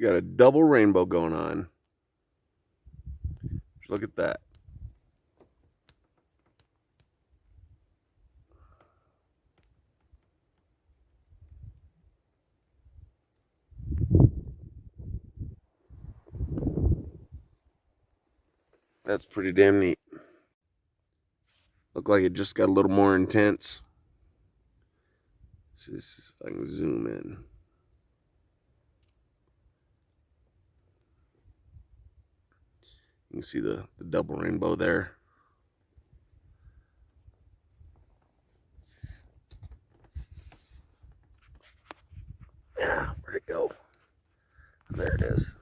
We got a double rainbow going on. Look at that. That's pretty damn neat. Look like it just got a little more intense. Let's see if I can zoom in. You can see the double rainbow there. Yeah, where'd it go? There it is.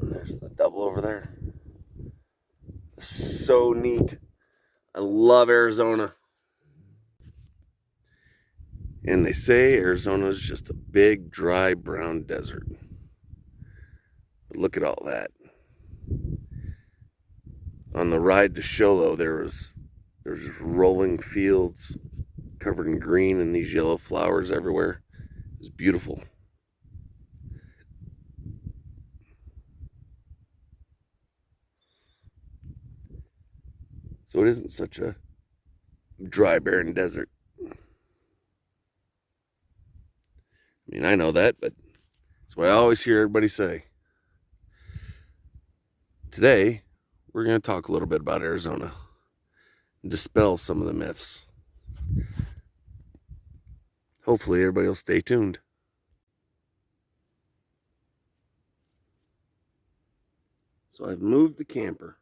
And there's the double over there. So neat. I love Arizona. And they say Arizona is just a big, dry, brown desert. But look at all that. On the ride to Sholo, there was just rolling fields covered in green and these yellow flowers everywhere. It was beautiful. So it isn't such a dry, barren desert. I mean, I know that, but that's what I always hear everybody say. Today, we're going to talk a little bit about Arizona and dispel some of the myths. Hopefully, everybody will stay tuned. So I've moved the camper.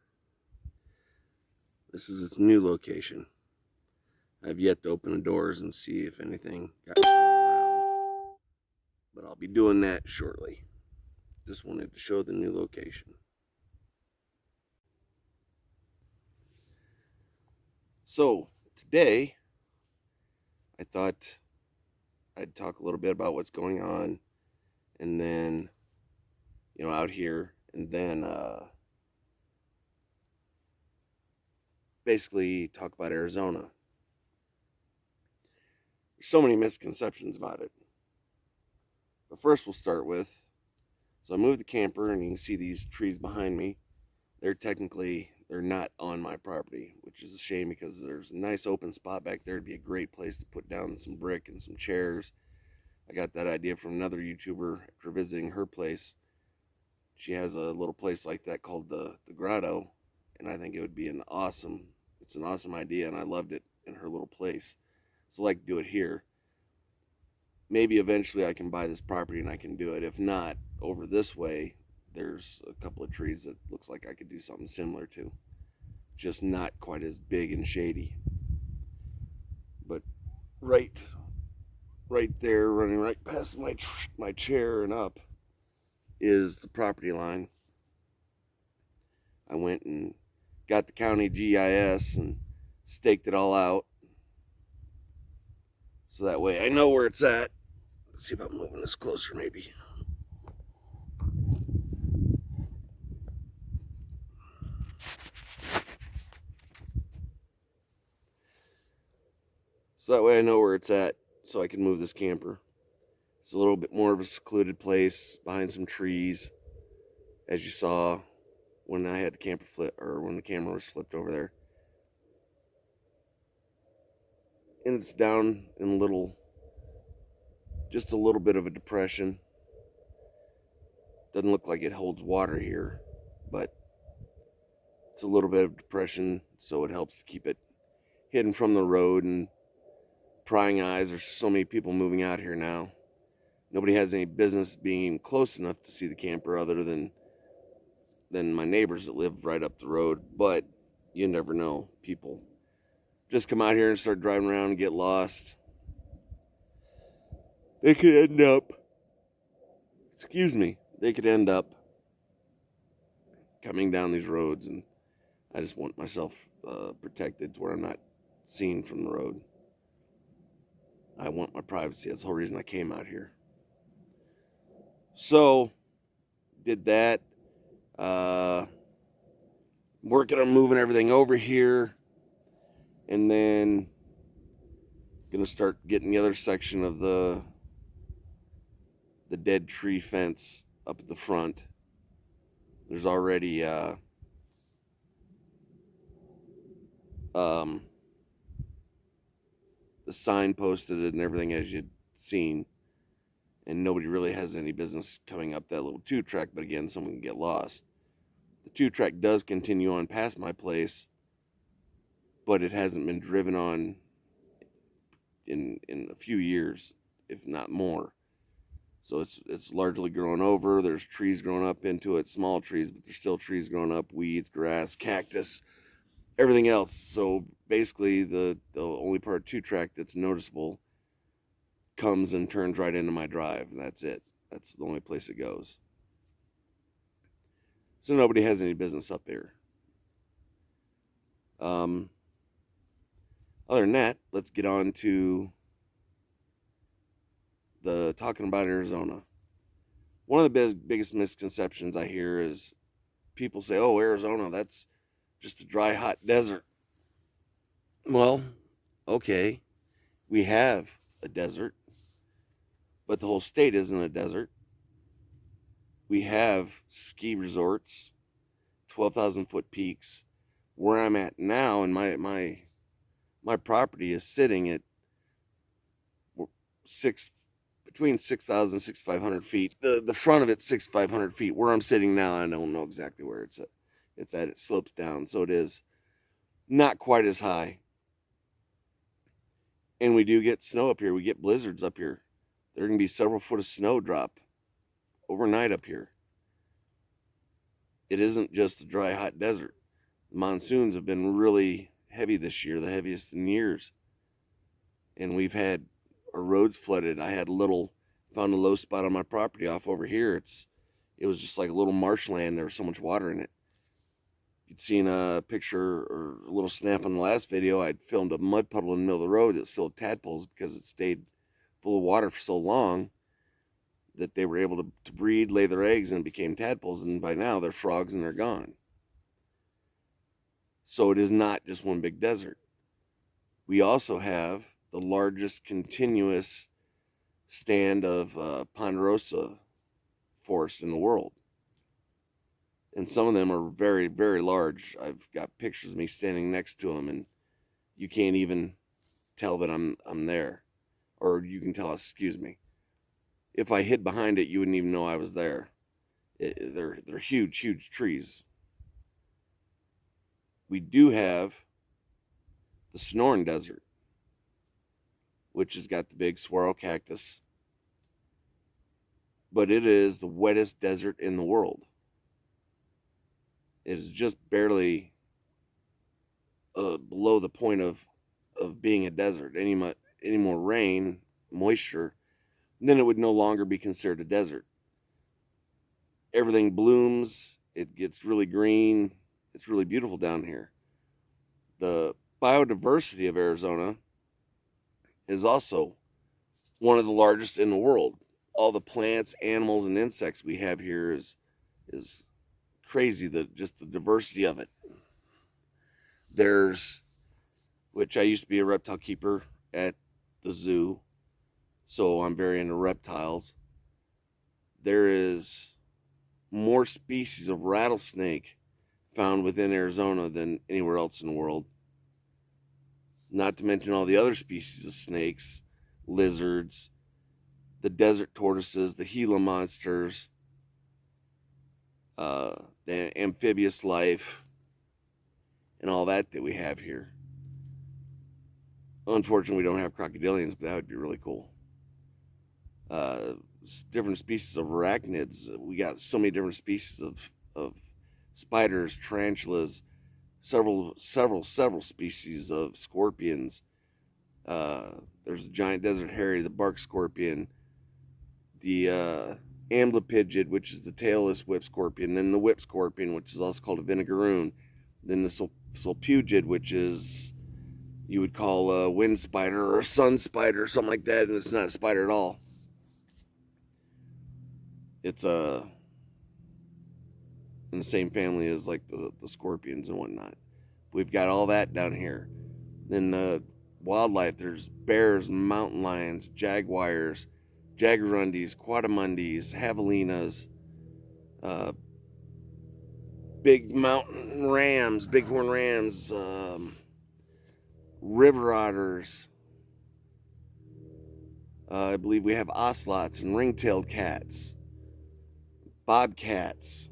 This is its new location. I've yet to open the doors and see if anything got thrown around, but I'll be doing that shortly. Just wanted to show the new location. So today, I thought I'd talk a little bit about what's going on, and then, out here, and then basically talk about Arizona. There's so many misconceptions about it. But first we'll start with, so I moved the camper, and you can see these trees behind me. They're not on my property, which is a shame because there's a nice open spot back there. It'd be a great place to put down some brick and some chairs. I got that idea from another YouTuber after visiting her place. She has a little place like that called the Grotto, and I think it would be an awesome idea, and I loved it in her little place. So I'd like to do it here. Maybe eventually I can buy this property and I can do it. If not, over this way, there's a couple of trees that looks like I could do something similar to. Just not quite as big and shady. But right there, running right past my chair and up, is the property line. I went and got the county GIS and staked it all out. So that way I know where it's at. Let's see if I'm moving this closer maybe. So that way I know where it's at, so I can move this camper. It's a little bit more of a secluded place behind some trees, as you saw when I had the camper flip, or when the camera was flipped over there. And it's down in just a little bit of a depression. Doesn't look like it holds water here, but it's a little bit of depression, so it helps to keep it hidden from the road and prying eyes. There's so many people moving out here now. Nobody has any business being close enough to see the camper other than my neighbors that live right up the road. But you never know. People just come out here and start driving around and get lost. They could end up coming down these roads, and I just want myself protected to where I'm not seen from the road. I want my privacy. That's the whole reason I came out here. So, did that. Working on moving everything over here, and then gonna start getting the other section of the dead tree fence up at the front. There's already the sign posted and everything, as you'd seen, and nobody really has any business coming up that little 2-track, but again, someone can get lost. The 2-track does continue on past my place, but it hasn't been driven on in a few years, if not more. So it's largely grown over. There's trees growing up into it, small trees, but there's still trees growing up, weeds, grass, cactus, everything else. So basically, the only part 2-track that's noticeable comes and turns right into my drive. That's it. That's the only place it goes. So nobody has any business up there. Other than that, let's get on to the talking about Arizona. One of the biggest misconceptions I hear is people say, "Oh, Arizona, that's just a dry, hot desert." Well, okay, we have a desert, but the whole state isn't a desert. We have ski resorts, 12,000-foot peaks. Where I'm at now, and my property is sitting at between 6,000 and 6,500 feet. The front of it's 6,500 feet. Where I'm sitting now, I don't know exactly where it's at. It slopes down, so it is not quite as high. And we do get snow up here. We get blizzards up here. There can be several foot of snow drop overnight up here. It isn't just a dry, hot desert. The monsoons have been really heavy this year, the heaviest in years. And we've had our roads flooded. I found a low spot on my property off over here. It was just like a little marshland. There was so much water in it. You'd seen a picture or a little snap on the last video. I'd filmed a mud puddle in the middle of the road that was filled with tadpoles because it stayed full of water for so long that they were able to breed, lay their eggs, and became tadpoles. And by now they're frogs and they're gone. So it is not just one big desert. We also have the largest continuous stand of ponderosa forests in the world. And some of them are very, very large. I've got pictures of me standing next to them, and you can't even tell that I'm there. Or you can tell, excuse me. If I hid behind it, you wouldn't even know I was there. They're huge, huge trees. We do have the Snoring Desert, which has got the big saguaro cactus. But it is the wettest desert in the world. It is just barely below the point of being a desert. Any more rain, moisture, then it would no longer be considered a desert. Everything blooms. It gets really green. It's really beautiful down here. The biodiversity of Arizona is also one of the largest in the world. All the plants, animals, and insects we have here is crazy. Just the diversity of it. Which I used to be a reptile keeper at the zoo, so I'm very into reptiles. There is more species of rattlesnake found within Arizona than anywhere else in the world. Not to mention all the other species of snakes, lizards, the desert tortoises, the Gila monsters, the amphibious life, and all that we have here. Unfortunately, we don't have crocodilians, but that would be really cool. Different species of arachnids. We got so many different species of spiders, tarantulas, several species of scorpions. There's a giant desert hairy, the bark scorpion, the amblypygid, which is the tailless whip scorpion, then the whip scorpion, which is also called a vinegaroon, then the sulpugid, which is you would call a wind spider or a sun spider or something like that, and it's not a spider at all. It's in the same family as like the scorpions and whatnot. We've got all that down here. Then the wildlife, there's bears, mountain lions, jaguars, jaguarundis, quadrumundis, javelinas, uh, big mountain rams, bighorn rams, river otters. I believe we have ocelots and ring-tailed cats, bobcats,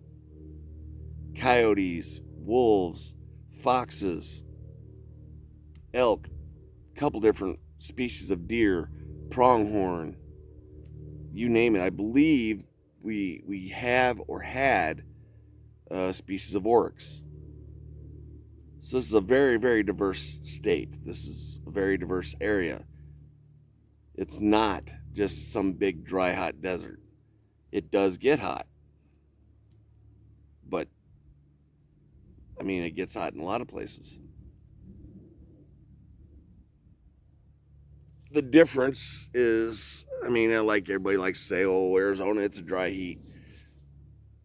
coyotes, wolves, foxes, elk, a couple different species of deer, pronghorn, you name it. I believe we have or had species of oryx. So this is a very, very diverse state. This is a very diverse area. It's not just some big dry hot desert. It does get hot, but I mean, it gets hot in a lot of places. The difference is, I mean, like everybody likes to say, oh, Arizona, it's a dry heat.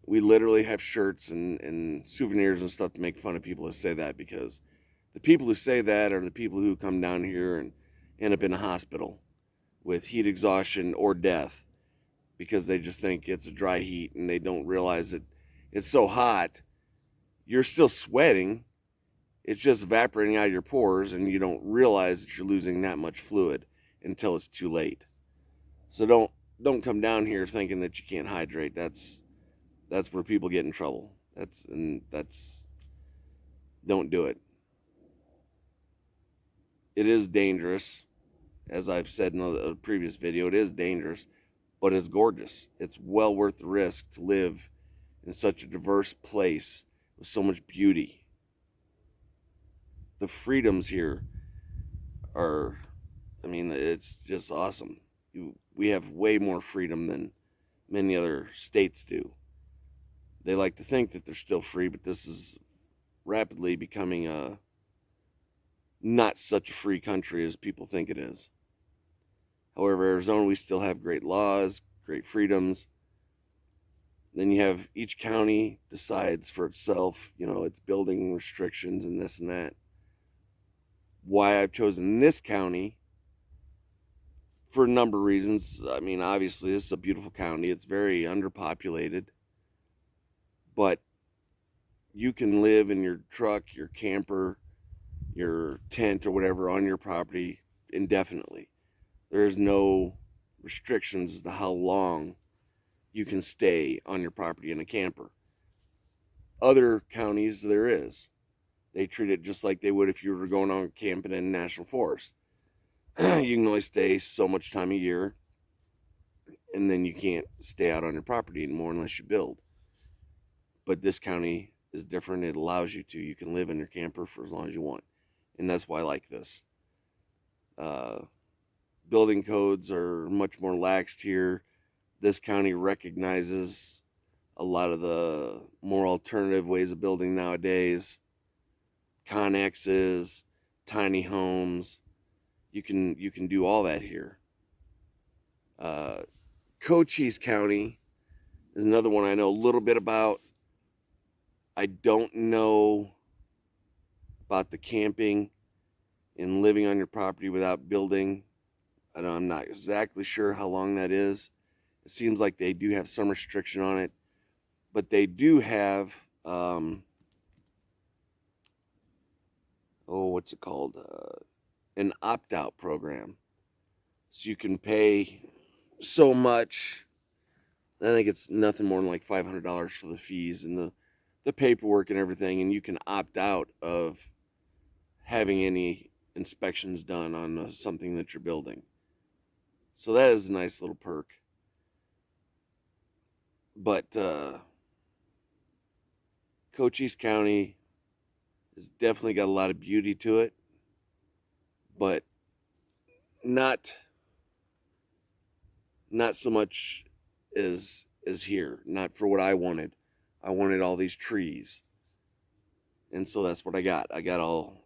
We literally have shirts and souvenirs and stuff to make fun of people that say that, because the people who say that are the people who come down here and end up in a hospital with heat exhaustion or death, because they just think it's a dry heat and they don't realize that it's so hot. You're still sweating. It's just evaporating out of your pores, and you don't realize that you're losing that much fluid until it's too late. So don't come down here thinking that you can't hydrate. That's where people get in trouble. Don't do it. It is dangerous. As I've said in a previous video, it is dangerous, but it's gorgeous. It's well worth the risk to live in such a diverse place with so much beauty. The freedoms here are, I mean, it's just awesome. We have way more freedom than many other states do. They like to think that they're still free, but this is rapidly becoming a not such a free country as people think it is. However, Arizona, we still have great laws, great freedoms. Then you have each county decides for itself, its building restrictions and this and that. Why I've chosen this county, for a number of reasons. I mean, obviously, this is a beautiful county. It's very underpopulated. But you can live in your truck, your camper, your tent, or whatever on your property indefinitely. There's no restrictions as to how long you can stay on your property in a camper. Other counties, there is. They treat it just like they would if you were going on camping in a national forest. You can only stay so much time a year, and then you can't stay out on your property anymore unless you build. But this county is different. It allows you to. You can live in your camper for as long as you want. And that's why I like this. Building codes are much more laxed here. This county recognizes a lot of the more alternative ways of building nowadays. Connexes, tiny homes. You can do all that here. Cochise County is another one I know a little bit about. I don't know about the camping and living on your property without building. I'm not exactly sure how long that is. It seems like they do have some restriction on it, but they do have, what's it called? An opt-out program. So you can pay so much. I think it's nothing more than like $500 for the fees and the paperwork and everything, and you can opt out of having any inspections done on something that you're building. So that is a nice little perk. But Cochise County has definitely got a lot of beauty to it, but not so much as here. Not for what I wanted. I wanted all these trees. And so that's what I got. I got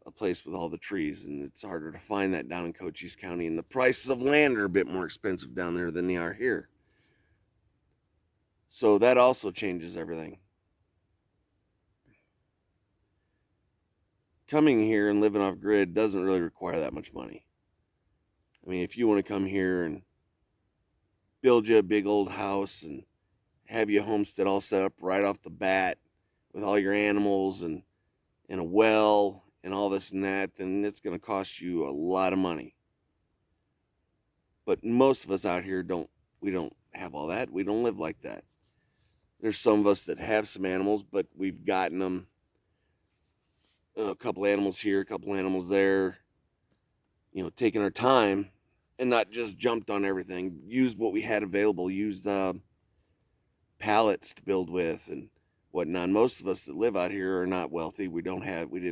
a place with all the trees, and it's harder to find that down in Cochise County. And the prices of land are a bit more expensive down there than they are here. So that also changes everything. coming here and living off grid doesn't really require that much money. I mean, if you want to come here and build you a big old house and have your homestead all set up right off the bat with all your animals and a well and all this and that, then it's going to cost you a lot of money. But most of us out here don't have all that. We don't live like that. There's some of us that have some animals, but we've gotten them, a couple animals here, a couple animals there, taking our time and not just jumped on everything. Used what we had available, used pallets to build with and whatnot. Most of us that live out here are not wealthy. We didn't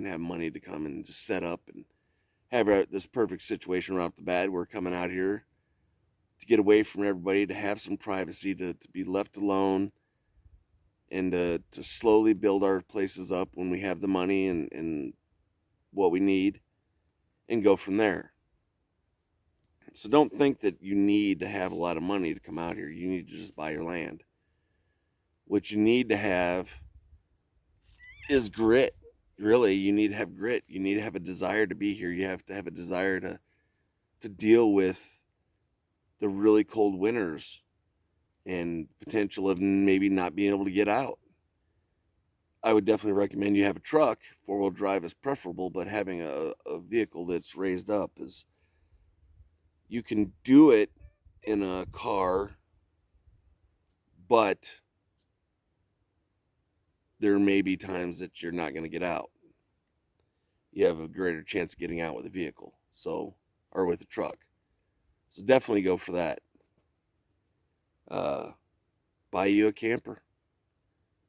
have money to come and just set up and have this perfect situation right off the bat. We're coming out here to get away from everybody, to have some privacy, to be left alone, and to slowly build our places up when we have the money and what we need, and go from there. So don't think that you need to have a lot of money to come out here. You need to just buy your land. What you need to have is grit. Really, you need to have grit. You need to have a desire to be here. You have to have a desire to deal with the really cold winters and potential of maybe not being able to get out. I would definitely recommend you have a truck. 4-wheel drive is preferable, but having a vehicle that's raised up is, you can do it in a car, but there may be times that you're not going to get out. You have a greater chance of getting out with a vehicle, or with a truck. So definitely go for that. Buy you a camper.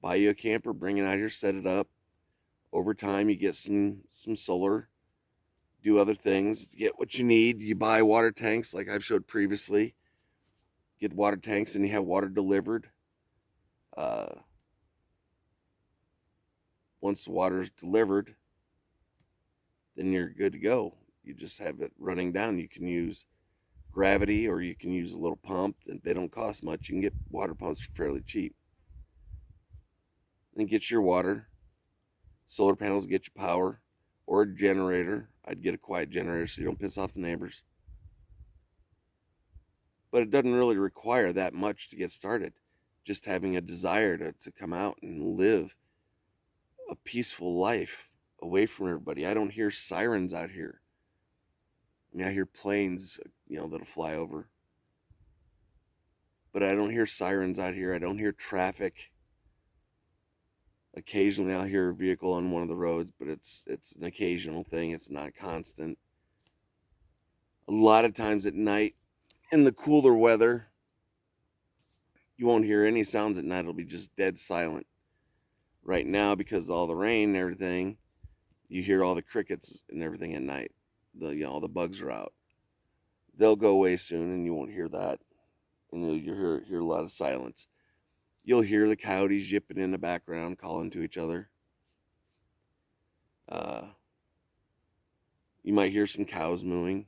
Bring it out here, set it up. Over time, you get some solar, do other things, get what you need. You buy water tanks, like I've showed previously. Get water tanks and you have water delivered. Once the water is delivered, then you're good to go. You just have it running down. You can use gravity, or you can use a little pump. They don't cost much. You can get water pumps for fairly cheap. Then get your water. Solar panels get you power, or a generator. I'd get a quiet generator so you don't piss off the neighbors. But it doesn't really require that much to get started. Just having a desire to come out and live a peaceful life away from everybody. I don't hear sirens out here. I mean, I hear planes, that'll fly over. But I don't hear sirens out here. I don't hear traffic. Occasionally I'll hear a vehicle on one of the roads, but it's an occasional thing. It's not constant. A lot of times at night, in the cooler weather, you won't hear any sounds at night. It'll be just dead silent. Right now, because of all the rain and everything, you hear all the crickets and everything at night. All the bugs are out. They'll go away soon, and you won't hear that. And you'll hear a lot of silence. You'll hear the coyotes yipping in the background, calling to each other. You might hear some cows mooing.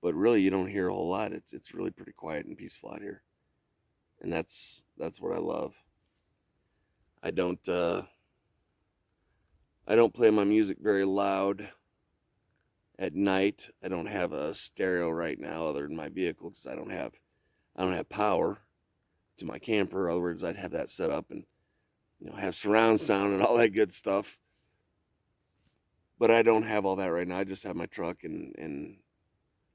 But really, you don't hear a whole lot. It's really pretty quiet and peaceful out here. And that's what I love. I don't play my music very loud at night. I don't have a stereo right now other than my vehicle, because I don't have power to my camper. In other words, I'd have that set up and have surround sound and all that good stuff. But I don't have all that right now. I just have my truck, and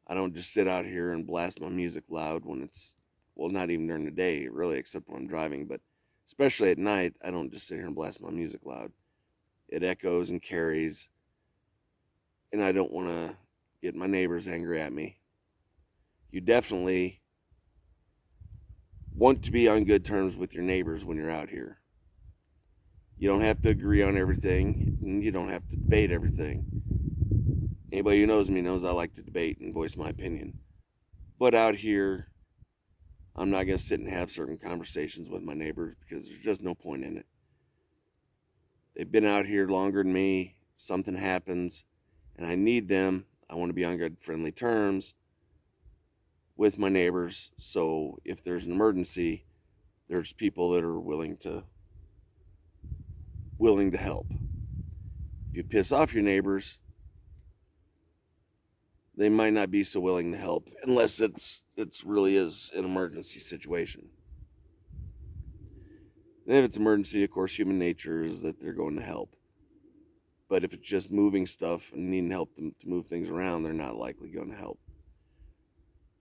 I don't just sit out here and blast my music loud when it's, well, not even during the day, really, except when I'm driving. But especially at night, I don't just sit here and blast my music loud. It echoes and carries, and I don't want to get my neighbors angry at me. You definitely want to be on good terms with your neighbors when you're out here. You don't have to agree on everything, and you don't have to debate everything. Anybody who knows me knows I like to debate and voice my opinion. But out here, I'm not going to sit and have certain conversations with my neighbors, because there's just no point in it. They've been out here longer than me. Something happens, and I need them. I want to be on good, friendly terms with my neighbors. So if there's an emergency, there's people that are willing to help. If you piss off your neighbors, they might not be so willing to help unless it's really is an emergency situation. And if it's emergency, of course, human nature is that they're going to help. But if it's just moving stuff and needing help to move things around, they're not likely going to help.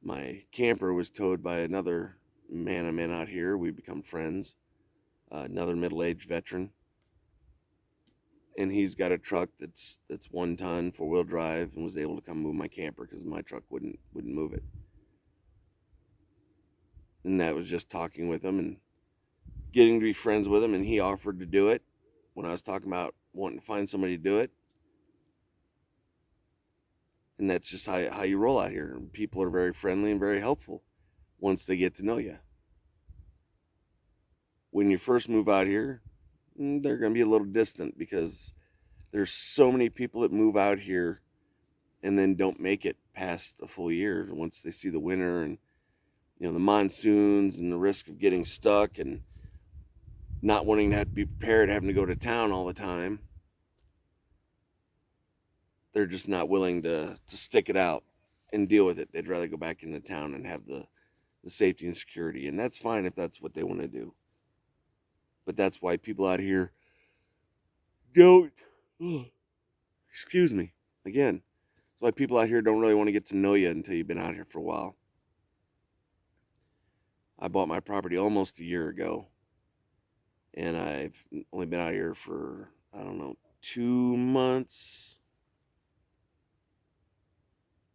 My camper was towed by another man I met out here. We become friends. Another middle-aged veteran. And he's got a truck that's 1 ton, 4-wheel drive, and was able to come move my camper because my truck wouldn't move it. And that was just talking with him and getting to be friends with him, and he offered to do it when I was talking about wanting to find somebody to do it. And that's just how you roll out here. People are very friendly and very helpful once they get to know you. When you first move out here, they're going to be a little distant because there's so many people that move out here and then don't make it past a full year once they see the winter and the monsoons and the risk of getting stuck and not wanting to have to be prepared, having to go to town all the time. They're just not willing to stick it out and deal with it. They'd rather go back into town and have the safety and security. And that's fine if that's what they want to do. But that's why people out here don't, excuse me, again, that's why people out here don't really want to get to know you until you've been out here for a while. I bought my property almost a year ago. And I've only been out here for, 2 months.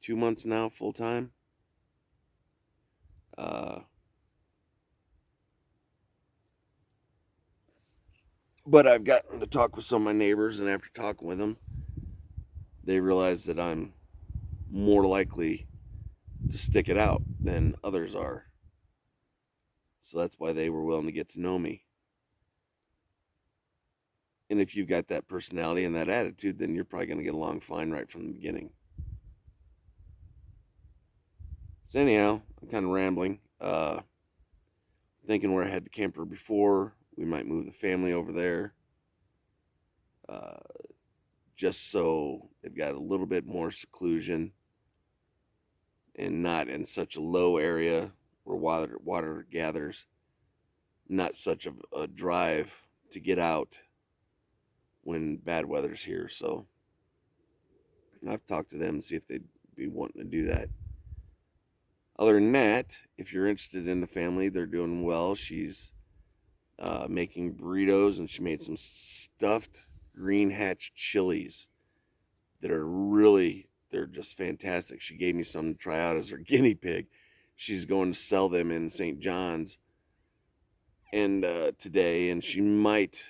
2 months now, full time. But I've gotten to talk with some of my neighbors, and after talking with them, they realize that I'm more likely to stick it out than others are. So that's why they were willing to get to know me. And if you've got that personality and that attitude, then you're probably going to get along fine right from the beginning. So anyhow, I'm kind of rambling. Thinking where I had the camper before, we might move the family over there. Just so they've got a little bit more seclusion and not in such a low area where water gathers. Not such a drive to get out when bad weather's here. So I've talked to them and see if they'd be wanting to do that. Other than that, if you're interested in the family, they're doing well. She's making burritos, and she made some stuffed green hatch chilies that they're just fantastic. She gave me some to try out as her guinea pig. She's going to sell them in St. John's and today, and she might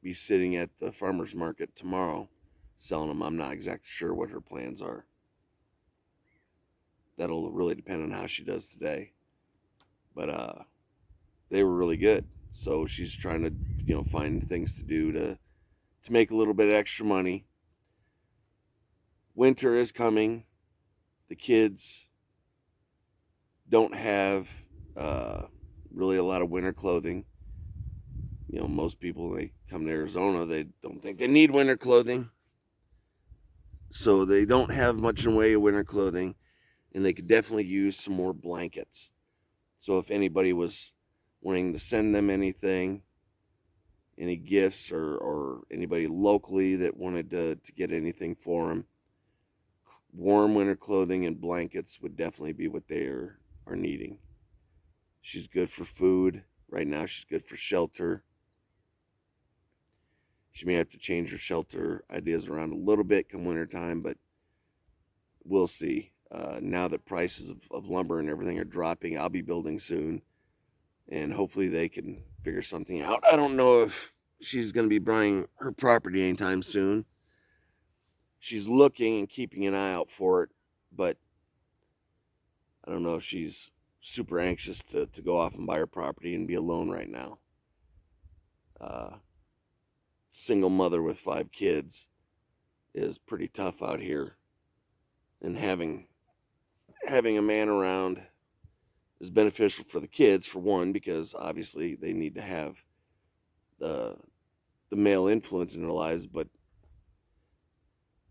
be sitting at the farmer's market tomorrow selling them. I'm not exactly sure what her plans are. That'll really depend on how she does today. But they were really good. So she's trying to, find things to do to make a little bit of extra money. Winter is coming. The kids don't have really a lot of winter clothing. Most people, they come to Arizona, they don't think they need winter clothing. So they don't have much in the way of winter clothing. And they could definitely use some more blankets. So if anybody was wanting to send them anything, any gifts, or anybody locally that wanted to get anything for them, warm winter clothing and blankets would definitely be what they are needing. She's good for food. Right now she's good for shelter. She may have to change her shelter ideas around a little bit come wintertime, but we'll see. Now that prices of lumber and everything are dropping, I'll be building soon. And hopefully they can figure something out. I don't know if she's going to be buying her property anytime soon. She's looking and keeping an eye out for it. But I don't know if she's super anxious to go off and buy her property and be alone right now. Single mother with 5 kids is pretty tough out here. And having a man around is beneficial for the kids, for one, because obviously they need to have the the male influence in their lives, but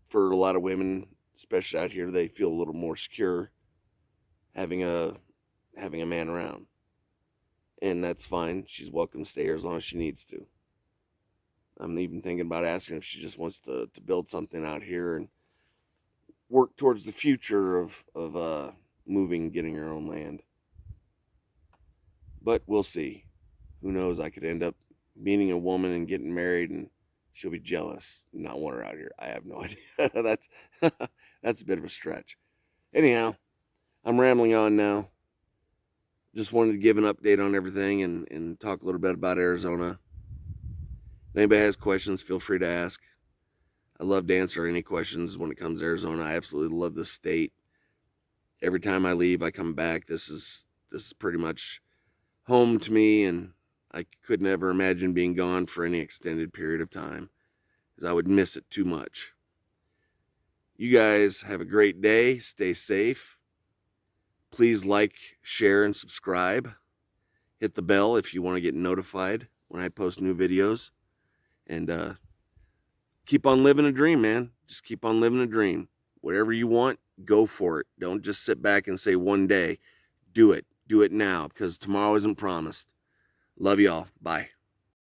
for a lot of women, especially out here, they feel a little more secure having a man around. And that's fine. She's welcome to stay here as long as she needs to. I'm even thinking about asking if she just wants to build something out here and work towards the future of moving and getting her own land. But we'll see. Who knows? I could end up meeting a woman and getting married, and she'll be jealous and not want her out here. I have no idea. That's a bit of a stretch. Anyhow, I'm rambling on now. Just wanted to give an update on everything and talk a little bit about Arizona. If anybody has questions, feel free to ask. I love to answer any questions when it comes to Arizona. I absolutely love this state. Every time I leave, I come back. This is pretty much home to me, and I could never imagine being gone for any extended period of time, because I would miss it too much. You guys have a great day. Stay safe. Please like, share, and subscribe. Hit the bell if you want to get notified when I post new videos. And keep on living a dream, man. Just keep on living a dream. Whatever you want, go for it. Don't just sit back and say one day. Do it. Do it now, because tomorrow isn't promised. Love y'all. Bye.